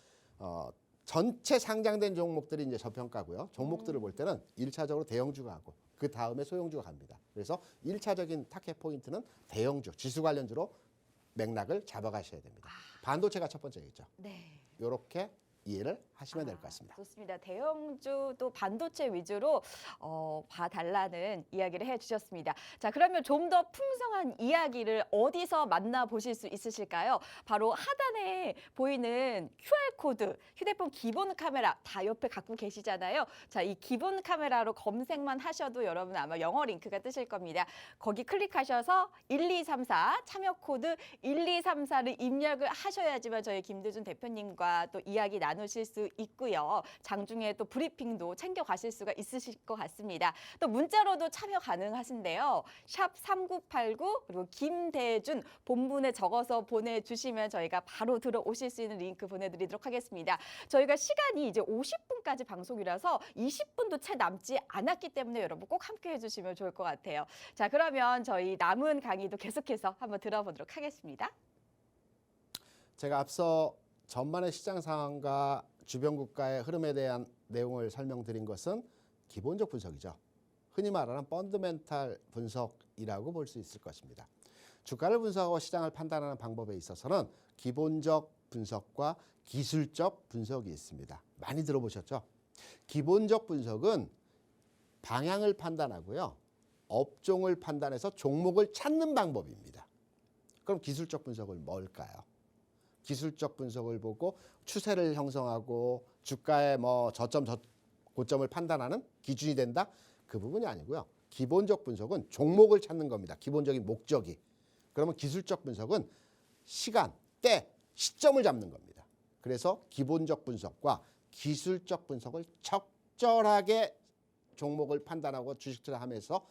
전체 상장된 종목들이 이제 저평가고요. 종목들을 볼 때는 1차적으로 대형주가 하고 그 다음에 소형주가 갑니다. 그래서 1차적인 타겟 포인트는 대형주, 지수 관련주로 맥락을 잡아가셔야 됩니다. 반도체가 첫 번째겠죠. 네. 이렇게 이해를 하시면 될 것 같습니다. 좋습니다. 대형주 또 반도체 위주로 봐달라는 이야기를 해주셨습니다. 자, 그러면 좀 더 풍성한 이야기를 어디서 만나보실 수 있으실까요? 바로 하단에 보이는 QR코드, 휴대폰 기본 카메라 다 옆에 갖고 계시잖아요. 자, 이 기본 카메라로 검색만 하셔도 여러분 아마 영어 링크가 뜨실 겁니다. 거기 클릭하셔서 1234 참여 코드 1234를 입력을 하셔야지만 저희 김대준 대표님과 또 이야기 나누실 수 있고요. 장중에 또 브리핑도 챙겨 가실 수가 있으실 것 같습니다. 또 문자로도 참여 가능하신데요. 샵 3989 그리고 김대준 본문에 적어서 보내주시면 저희가 바로 들어오실 수 있는 링크 보내드리도록 하겠습니다. 저희가 시간이 이제 50분까지 방송이라서 20분도 채 남지 않았기 때문에 여러분 꼭 함께 해주시면 좋을 것 같아요. 자, 그러면 저희 남은 강의도 계속해서 한번 들어보도록 하겠습니다. 제가 앞서 전반의 시장 상황과 주변 국가의 흐름에 대한 내용을 설명드린 것은 기본적 분석이죠. 흔히 말하는 펀더멘탈 분석이라고 볼 수 있을 것입니다. 주가를 분석하고 시장을 판단하는 방법에 있어서는 기본적 분석과 기술적 분석이 있습니다. 많이 들어보셨죠? 기본적 분석은 방향을 판단하고요. 업종을 판단해서 종목을 찾는 방법입니다. 그럼 기술적 분석은 뭘까요? 기술적 분석을 보고 추세를 형성하고 주가의 저점 고점을 판단하는 기준이 된다? 그 부분이 아니고요. 기본적 분석은 종목을 찾는 겁니다. 기본적인 목적이. 그러면 기술적 분석은 시간, 때, 시점을 잡는 겁니다. 그래서 기본적 분석과 기술적 분석을 적절하게 종목을 판단하고 주식 투자하면서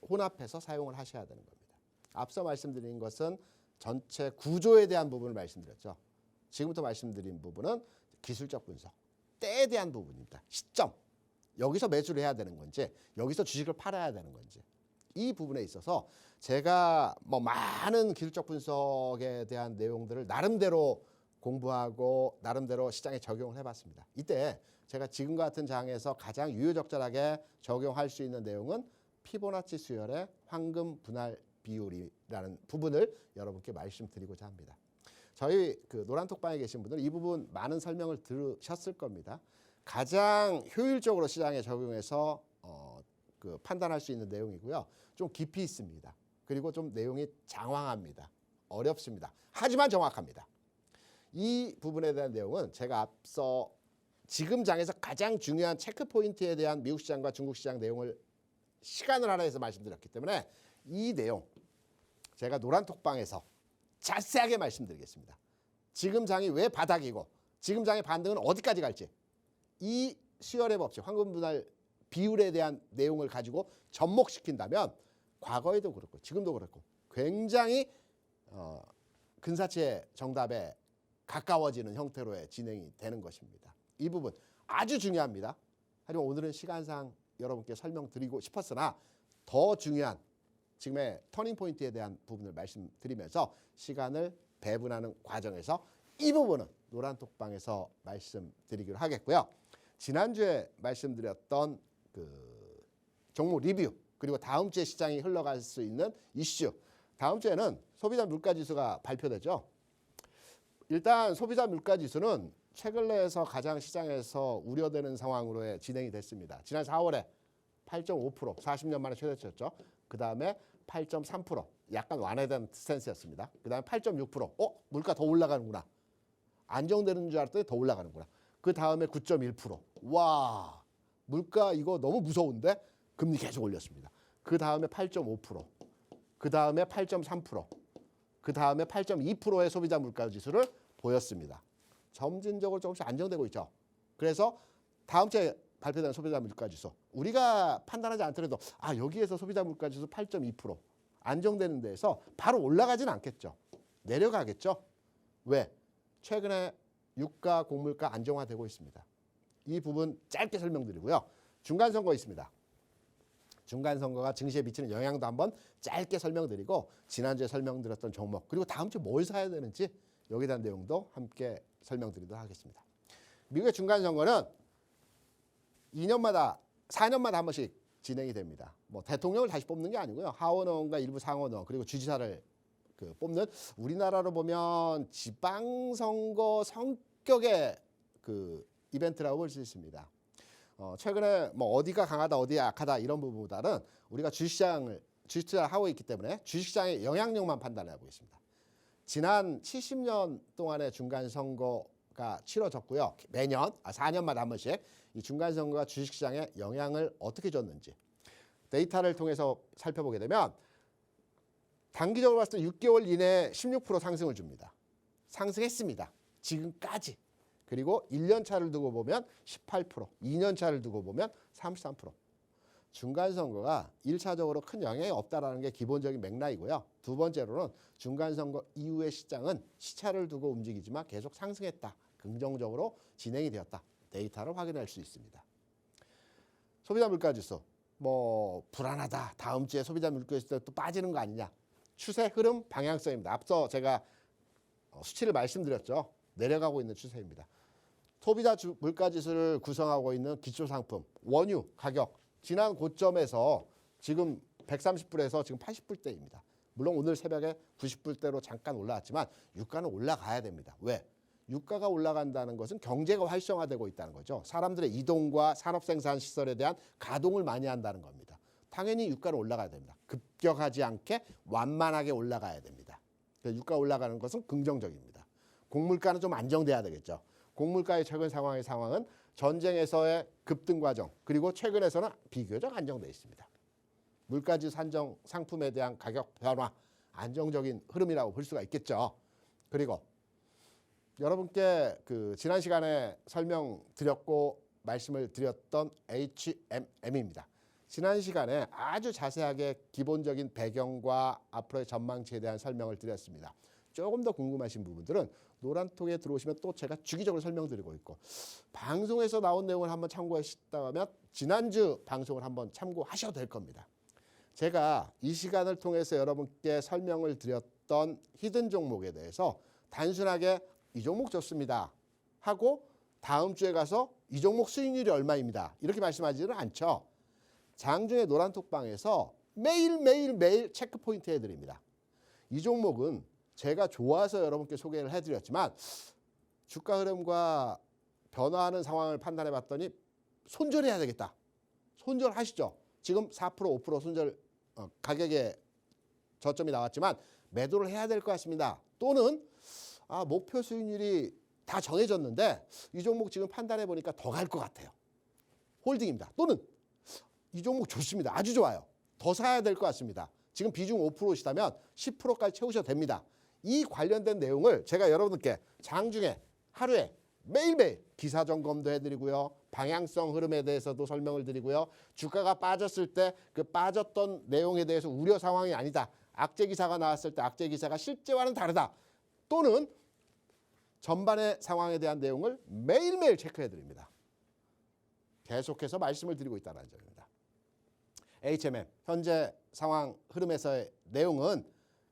혼합해서 사용을 하셔야 되는 겁니다. 앞서 말씀드린 것은 전체 구조에 대한 부분을 말씀드렸죠. 지금부터 말씀드린 부분은 기술적 분석, 때에 대한 부분입니다. 시점, 여기서 매수를 해야 되는 건지 여기서 주식을 팔아야 되는 건지 이 부분에 있어서 제가 많은 기술적 분석에 대한 내용들을 나름대로 공부하고 나름대로 시장에 적용을 해봤습니다. 이때 제가 지금과 같은 장에서 가장 유효적절하게 적용할 수 있는 내용은 피보나치 수열의 황금 분할 비율이라는 부분을 여러분께 말씀드리고자 합니다. 저희 그 노란톡방에 계신 분들은 이 부분 많은 설명을 들으셨을 겁니다. 가장 효율적으로 시장에 적용해서 그 판단할 수 있는 내용이고요. 좀 깊이 있습니다. 그리고 좀 내용이 장황합니다. 어렵습니다. 하지만 정확합니다. 이 부분에 대한 내용은 제가 앞서 지금 장에서 가장 중요한 체크 포인트에 대한 미국 시장과 중국 시장 내용을 시간을 할애해서 말씀드렸기 때문에 이 내용 제가 노란톡방에서 자세하게 말씀드리겠습니다. 지금 장이 왜 바닥이고 지금 장의 반등은 어디까지 갈지 이 수열의 법칙, 황금 분할 비율에 대한 내용을 가지고 접목시킨다면 과거에도 그렇고 지금도 그렇고 굉장히 근사치의 정답에 가까워지는 형태로의 진행이 되는 것입니다. 이 부분 아주 중요합니다. 하지만 오늘은 시간상 여러분께 설명드리고 싶었으나 더 중요한 지금의 터닝포인트에 대한 부분을 말씀드리면서 시간을 배분하는 과정에서 이 부분은 노란톡방에서 말씀드리기로 하겠고요. 지난주에 말씀드렸던 그 종목 리뷰 그리고 다음 주에 시장이 흘러갈 수 있는 이슈 다음 주에는 소비자 물가지수가 발표되죠. 일단 소비자 물가지수는 최근 내에서 가장 시장에서 우려되는 상황으로 진행이 됐습니다. 지난 4월에 8.5% 40년 만에 최대치였죠. 그 다음에 8.3% 약간 완화된 스탠스였습니다. 그 다음에 8.6% 물가 더 올라가는구나. 안정되는 줄 알았더니 더 올라가는구나. 그 다음에 9.1% 와 물가 이거 너무 무서운데 금리 계속 올렸습니다. 그 다음에 8.5% 그 다음에 8.3% 그 다음에 8.2%의 소비자 물가 지수를 보였습니다. 점진적으로 조금씩 안정되고 있죠. 그래서 다음 주에 발표되는 소비자 물가 지수 우리가 판단하지 않더라도 여기에서 소비자 물가 지수 8.2% 안정되는 데에서 바로 올라가지는 않겠죠. 내려가겠죠. 왜? 최근에 유가 곡물가 안정화되고 있습니다. 이 부분 짧게 설명드리고요. 중간선거 있습니다. 중간선거가 증시에 미치는 영향도 한번 짧게 설명드리고 지난주에 설명드렸던 종목 그리고 다음 주에 뭘 사야 되는지 여기에 대한 내용도 함께 설명드리도록 하겠습니다. 미국의 중간선거는 2년마다 4년마다 한 번씩 진행이 됩니다. 뭐 대통령을 다시 뽑는 게 아니고요. 하원의원과 일부 상원의원 그리고 주지사를 뽑는 우리나라로 보면 지방선거 성격의 그 이벤트라고 볼 수 있습니다. 최근에 뭐 어디가 강하다 어디가 약하다 이런 부분보다는 우리가 주식시장을 하고 있기 때문에 주식시장의 영향력만 판단하고 있습니다. 지난 70년 동안의 중간선거가 치러졌고요. 매년 4년마다 한 번씩 이 중간선거가 주식시장에 영향을 어떻게 줬는지 데이터를 통해서 살펴보게 되면 단기적으로 봤을 때 6개월 이내에 16% 상승을 줍니다. 상승했습니다. 지금까지. 그리고 1년 차를 두고 보면 18%, 2년 차를 두고 보면 33%. 중간선거가 1차적으로 큰 영향이 없다라는 게 기본적인 맥락이고요. 두 번째로는 중간선거 이후의 시장은 시차를 두고 움직이지만 계속 상승했다. 긍정적으로 진행이 되었다. 데이터를 확인할 수 있습니다. 소비자 물가지수. 뭐 불안하다. 다음 주에 소비자 물가지수 또 빠지는 거 아니냐. 추세 흐름 방향성입니다. 앞서 제가 수치를 말씀드렸죠. 내려가고 있는 추세입니다. 소비자 물가지수를 구성하고 있는 기초상품, 원유 가격 지난 고점에서 지금 130불에서 지금 80불대입니다. 물론 오늘 새벽에 90불대로 잠깐 올라왔지만 유가는 올라가야 됩니다. 왜? 유가가 올라간다는 것은 경제가 활성화되고 있다는 거죠. 사람들의 이동과 산업생산시설에 대한 가동을 많이 한다는 겁니다. 당연히 유가는 올라가야 됩니다. 급격하지 않게 완만하게 올라가야 됩니다. 유가 올라가는 것은 긍정적입니다. 곡물가는 좀 안정돼야 되겠죠. 곡물가의 최근 상황은 전쟁에서의 급등 과정 그리고 최근에서는 비교적 안정돼 있습니다. 물가지수 산정 상품에 대한 가격 변화 안정적인 흐름이라고 볼 수가 있겠죠. 그리고 여러분께 지난 시간에 설명드렸고 말씀을 드렸던 HMM입니다. 지난 시간에 아주 자세하게 기본적인 배경과 앞으로의 전망치에 대한 설명을 드렸습니다. 조금 더 궁금하신 부분들은 노란톡에 들어오시면 또 제가 주기적으로 설명드리고 있고 방송에서 나온 내용을 한번 참고하셨다면 지난주 방송을 한번 참고하셔도 될 겁니다. 제가 이 시간을 통해서 여러분께 설명을 드렸던 히든 종목에 대해서 단순하게 이 종목 좋습니다 하고 다음 주에 가서 이 종목 수익률이 얼마입니다 이렇게 말씀하지는 않죠. 장중에 노란톡방에서 매일 체크 포인트 해드립니다. 이 종목은 제가 좋아서 여러분께 소개를 해드렸지만 주가 흐름과 변화하는 상황을 판단해 봤더니 손절해야 되겠다. 손절하시죠. 지금 4% 5% 손절 가격에 저점이 나왔지만 매도를 해야 될 것 같습니다. 또는 목표 수익률이 다 정해졌는데 이 종목 지금 판단해 보니까 더 갈 것 같아요. 홀딩입니다. 또는 이 종목 좋습니다. 아주 좋아요. 더 사야 될 것 같습니다. 지금 비중 5%시다면 10%까지 채우셔도 됩니다. 이 관련된 내용을 제가 여러분들께 장중에 하루에 매일매일 기사 점검도 해드리고요. 방향성 흐름에 대해서도 설명을 드리고요. 주가가 빠졌을 때 그 빠졌던 내용에 대해서 우려 상황이 아니다. 악재 기사가 나왔을 때 악재 기사가 실제와는 다르다. 또는 전반의 상황에 대한 내용을 매일매일 체크해드립니다. 계속해서 말씀을 드리고 있다는 점입니다. HMM 현재 상황 흐름에서의 내용은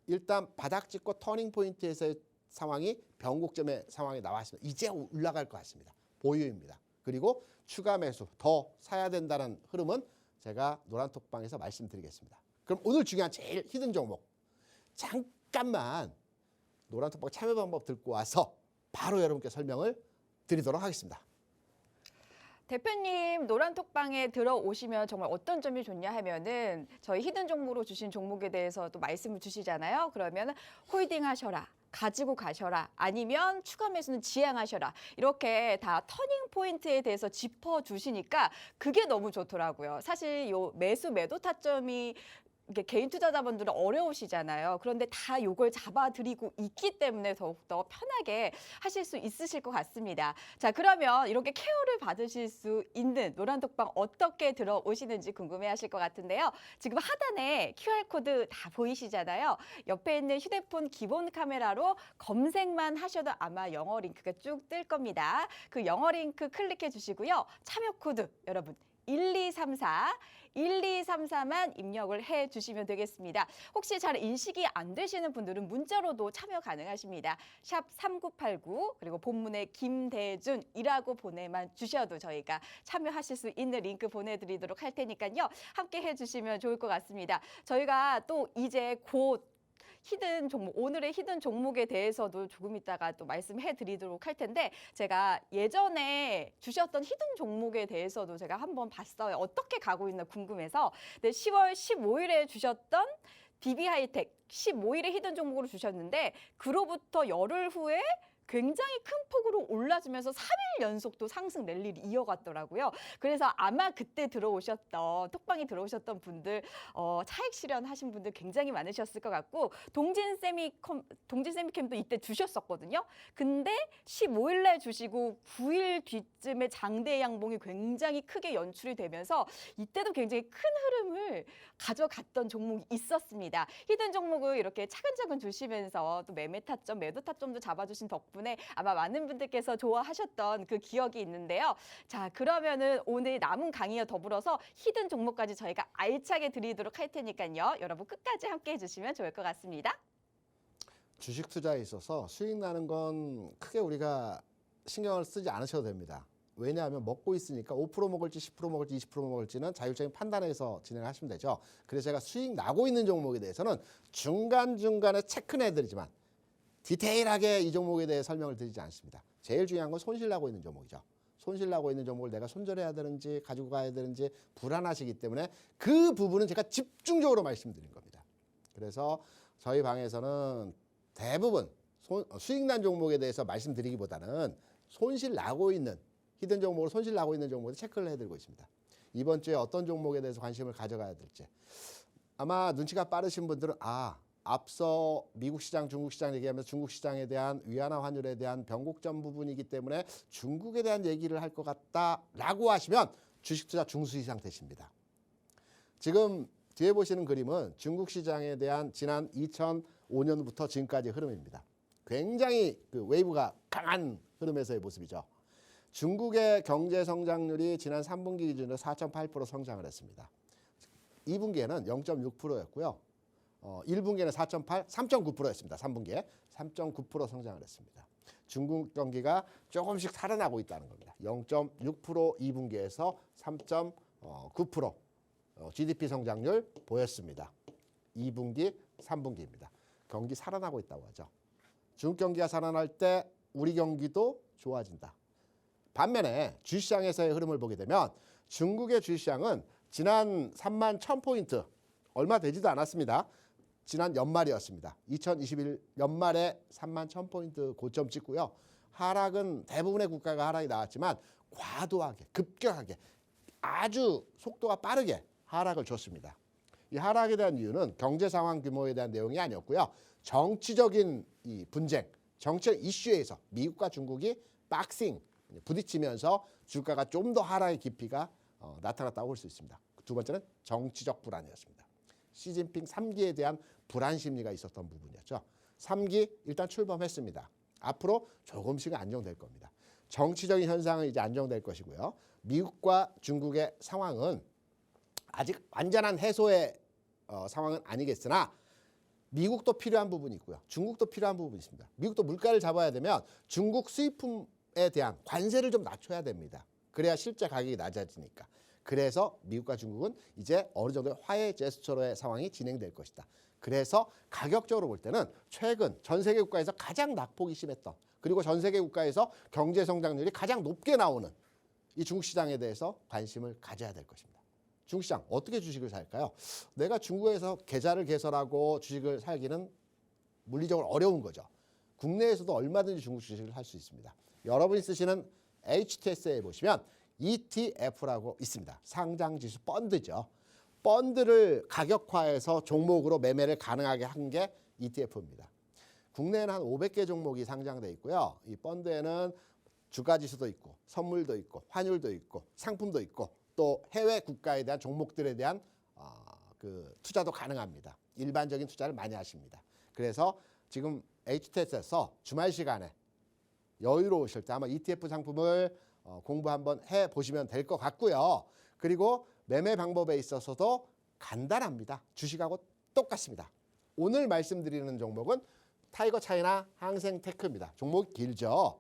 일단 바닥 찍고 터닝 포인트에서의 상황이 변곡점의 상황이 나왔습니다. 이제 올라갈 것 같습니다. 보유입니다. 그리고 추가 매수 더 사야 된다는 흐름은 제가 노란톡방에서 말씀드리겠습니다. 그럼 오늘 중요한 제일 히든 종목 잠깐만 노란톡방 참여 방법 듣고 와서 바로 여러분께 설명을 드리도록 하겠습니다. 대표님 노란톡방에 들어오시면 정말 어떤 점이 좋냐 하면은 저희 히든 종목으로 주신 종목에 대해서 또 말씀을 주시잖아요. 그러면 홀딩 하셔라. 가지고 가셔라. 아니면 추가 매수는 지양하셔라. 이렇게 다 터닝 포인트에 대해서 짚어 주시니까 그게 너무 좋더라고요. 사실 요 매수 매도 타점이 이게 개인 투자자분들은 어려우시잖아요. 그런데 다 요걸 잡아드리고 있기 때문에 더욱더 편하게 하실 수 있으실 것 같습니다. 자, 그러면 이렇게 케어를 받으실 수 있는 노란톡방 어떻게 들어오시는지 궁금해하실 것 같은데요. 지금 하단에 QR코드 다 보이시잖아요. 옆에 있는 휴대폰 기본 카메라로 검색만 하셔도 아마 영어 링크가 쭉 뜰 겁니다. 그 영어 링크 클릭해 주시고요. 참여 코드 여러분 1234만 입력을 해주시면 되겠습니다. 혹시 잘 인식이 안 되시는 분들은 문자로도 참여 가능하십니다. 샵 3989 그리고 본문에 김대준이라고 보내만 주셔도 저희가 참여하실 수 있는 링크 보내드리도록 할 테니까요. 함께 해주시면 좋을 것 같습니다. 저희가 또 이제 곧 히든 종목, 오늘의 히든 종목에 대해서도 조금 이따가 또 말씀해 드리도록 할 텐데 제가 예전에 주셨던 히든 종목에 대해서도 제가 한번 봤어요. 어떻게 가고 있나 궁금해서. 네, 10월 15일에 주셨던 DB하이텍 15일에 히든 종목으로 주셨는데 그로부터 열흘 후에 굉장히 큰 폭으로 올라주면서 3일 연속 또 상승 랠리를 이어갔더라고요. 그래서 아마 그때 들어오셨던 톡방에 들어오셨던 분들 차익 실현하신 분들 굉장히 많으셨을 것 같고 동진 세미캠도 이때 주셨었거든요. 근데 15일 날 주시고 9일 뒤쯤에 장대 양봉이 굉장히 크게 연출이 되면서 이때도 굉장히 큰 흐름을 가져갔던 종목이 있었습니다. 히든 종목을 이렇게 차근차근 주시면서 또 매매 타점, 매도 타점도 잡아주신 덕분에 아마 많은 분들께서 좋아하셨던 그 기억이 있는데요. 자, 그러면은 오늘 남은 강의와 더불어서 히든 종목까지 저희가 알차게 드리도록 할 테니까요. 여러분 끝까지 함께 해주시면 좋을 것 같습니다. 주식 투자에 있어서 수익 나는 건 크게 우리가 신경을 쓰지 않으셔도 됩니다. 왜냐하면 먹고 있으니까 5% 먹을지 10% 먹을지 20% 먹을지는 자율적인 판단해서 진행하시면 되죠. 그래서 제가 수익 나고 있는 종목에 대해서는 중간중간에 체크는 해드리지만 디테일하게 이 종목에 대해 설명을 드리지 않습니다. 제일 중요한 건 손실 나고 있는 종목이죠. 손실 나고 있는 종목을 내가 손절해야 되는지 가지고 가야 되는지 불안하시기 때문에 그 부분은 제가 집중적으로 말씀드린 겁니다. 그래서 저희 방에서는 대부분 수익 난 종목에 대해서 말씀드리기보다는 손실 나고 있는 히든 종목으로 손실 나고 있는 종목을 체크를 해드리고 있습니다. 이번 주에 어떤 종목에 대해서 관심을 가져가야 될지 아마 눈치가 빠르신 분들은 앞서 미국 시장, 중국 시장 얘기하면서 중국 시장에 대한 위안화 환율에 대한 변곡점 부분이기 때문에 중국에 대한 얘기를 할 것 같다라고 하시면 주식 투자 중수이 상태십니다. 지금 뒤에 보시는 그림은 중국 시장에 대한 지난 2005년부터 지금까지 흐름입니다. 굉장히 그 웨이브가 강한 흐름에서의 모습이죠. 중국의 경제 성장률이 지난 3분기 기준으로 4.8% 성장을 했습니다. 2분기에는 0.6%였고요. 1분기에는 4.8, 3.9%였습니다. 3분기에 3.9% 성장을 했습니다. 중국 경기가 조금씩 살아나고 있다는 겁니다. 0.6% 2분기에서 3.9% GDP 성장률 보였습니다. 2분기, 3분기입니다. 경기 살아나고 있다고 하죠. 중국 경기가 살아날 때 우리 경기도 좋아진다. 반면에 주식시장에서의 흐름을 보게 되면 중국의 주식시장은 지난 3만 1,000포인트 얼마 되지도 않았습니다. 지난 연말이었습니다. 2021 연말에 3만 1,000포인트 고점 찍고요. 하락은 대부분의 국가가 하락이 나왔지만 과도하게 급격하게 아주 속도가 빠르게 하락을 줬습니다. 이 하락에 대한 이유는 경제 상황 규모에 대한 내용이 아니었고요. 정치적인 이 분쟁, 정치적 이슈에서 미국과 중국이 박싱 부딪히면서 주가가 좀 더 하락의 깊이가 나타났다고 볼 수 있습니다. 두 번째는 정치적 불안이었습니다. 시진핑 3기에 대한 불안 심리가 있었던 부분이었죠. 3기 일단 출범했습니다. 앞으로 조금씩은 안정될 겁니다. 정치적인 현상은 이제 안정될 것이고요. 미국과 중국의 상황은 아직 완전한 해소의 상황은 아니겠으나 미국도 필요한 부분이 있고요. 중국도 필요한 부분이 있습니다. 미국도 물가를 잡아야 되면 중국 수입품에 대한 관세를 좀 낮춰야 됩니다. 그래야 실제 가격이 낮아지니까. 그래서 미국과 중국은 이제 어느 정도의 화해 제스처로의 상황이 진행될 것이다. 그래서 가격적으로 볼 때는 최근 전 세계 국가에서 가장 낙폭이 심했던 그리고 전 세계 국가에서 경제 성장률이 가장 높게 나오는 이 중국 시장에 대해서 관심을 가져야 될 것입니다. 중국 시장 어떻게 주식을 살까요? 내가 중국에서 계좌를 개설하고 주식을 살기는 물리적으로 어려운 거죠. 국내에서도 얼마든지 중국 주식을 할 수 있습니다. 여러분이 쓰시는 HTS에 보시면 ETF라고 있습니다. 상장지수 펀드죠. 펀드를 가격화해서 종목으로 매매를 가능하게 한 게 ETF입니다. 국내에는 한 500개 종목이 상장돼 있고요. 이 펀드에는 주가지수도 있고 선물도 있고 환율도 있고 상품도 있고 또 해외 국가에 대한 종목들에 대한 그 투자도 가능합니다. 일반적인 투자를 많이 하십니다. 그래서 지금 HTS에서 주말 시간에 여유로우실 때 아마 ETF 상품을 공부 한번 해보시면 될 것 같고요. 그리고 매매 방법에 있어서도 간단합니다. 주식하고 똑같습니다. 오늘 말씀드리는 종목은 타이거 차이나 항생테크입니다. 종목이 길죠.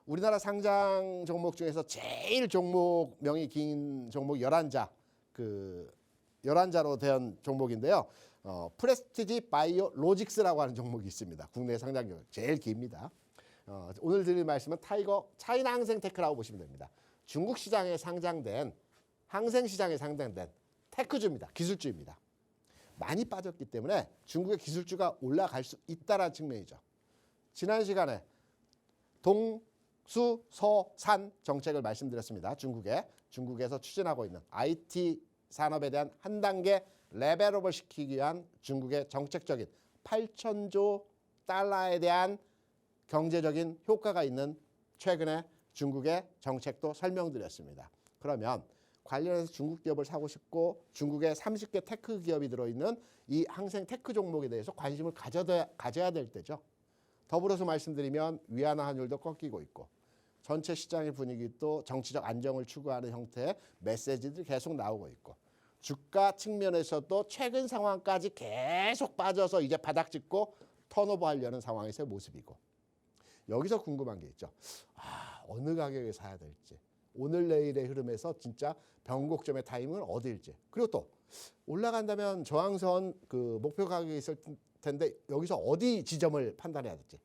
우리나라 상장 종목 중에서 제일 종목명이 긴 종목 11자, 11자로 된 종목인데요. 프레스티지 바이오 로직스라고 하는 종목이 있습니다. 국내 상장 종목 제일 깁니다. 오늘 드릴 말씀은 타이거 차이나 항생테크라고 보시면 됩니다. 중국 시장에 상장된 항생 시장에 상장된 테크주입니다. 기술주입니다. 많이 빠졌기 때문에 중국의 기술주가 올라갈 수 있다는 측면이죠. 지난 시간에 동수서산 정책을 말씀드렸습니다. 중국에서 추진하고 있는 IT 산업에 대한 한 단계 레벨업을 시키기 위한 중국의 정책적인 8천조 달러에 대한 경제적인 효과가 있는 최근에 중국의 정책도 설명드렸습니다. 그러면 관련해서 중국 기업을 사고 싶고 중국의 30개 테크 기업이 들어있는 이 항생 테크 종목에 대해서 관심을 가져야 될 때죠. 더불어서 말씀드리면 위안화 환율도 꺾이고 있고 전체 시장의 분위기도 정치적 안정을 추구하는 형태의 메시지들이 계속 나오고 있고 주가 측면에서도 최근 상황까지 계속 빠져서 이제 바닥 짚고 턴오버하려는 상황에서의 모습이고 여기서 궁금한 게 있죠. 어느 가격에 사야 될지 오늘 내일의 흐름에서 진짜 변곡점의 타이밍은 어디일지 그리고 또 올라간다면 저항선 그 목표 가격이 있을 텐데 여기서 어디 지점을 판단해야 될지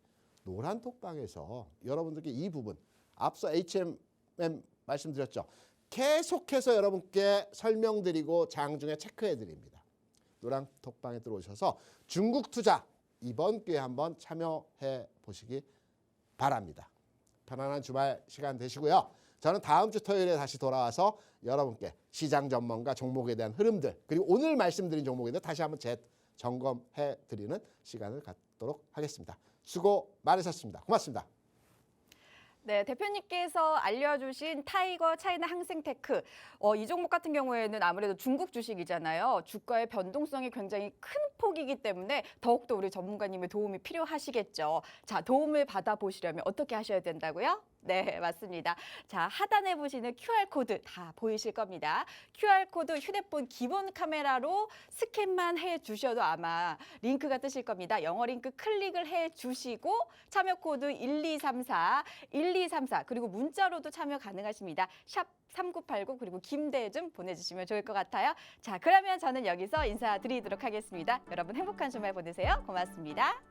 노란 톡방에서 여러분들께 이 부분 앞서 HMM 말씀드렸죠. 계속해서 여러분께 설명드리고 장중에 체크해드립니다. 노란 톡방에 들어오셔서 중국 투자 이번 기회에 한번 참여해 보시기 바랍니다. 편안한 주말 시간 되시고요. 저는 다음 주 토요일에 다시 돌아와서 여러분께 시장 전망과 종목에 대한 흐름들 그리고 오늘 말씀드린 종목에 대해 다시 한번 재점검해 드리는 시간을 갖도록 하겠습니다. 수고 많으셨습니다. 고맙습니다. 네, 대표님께서 알려주신 타이거 차이나 항생테크 이 종목 같은 경우에는 아무래도 중국 주식이잖아요. 주가의 변동성이 굉장히 큰 폭이기 때문에 더욱더 우리 전문가님의 도움이 필요하시겠죠. 자, 도움을 받아보시려면 어떻게 하셔야 된다고요? 네, 맞습니다. 자, 하단에 보시는 QR코드 다 보이실 겁니다. QR코드 휴대폰 기본 카메라로 스캔만 해주셔도 아마 링크가 뜨실 겁니다. 영어 링크 클릭을 해주시고 참여 코드 1234 그리고 문자로도 참여 가능하십니다. 샵 3989 그리고 김대중 보내주시면 좋을 것 같아요. 자, 그러면 저는 여기서 인사드리도록 하겠습니다. 여러분 행복한 주말 보내세요. 고맙습니다.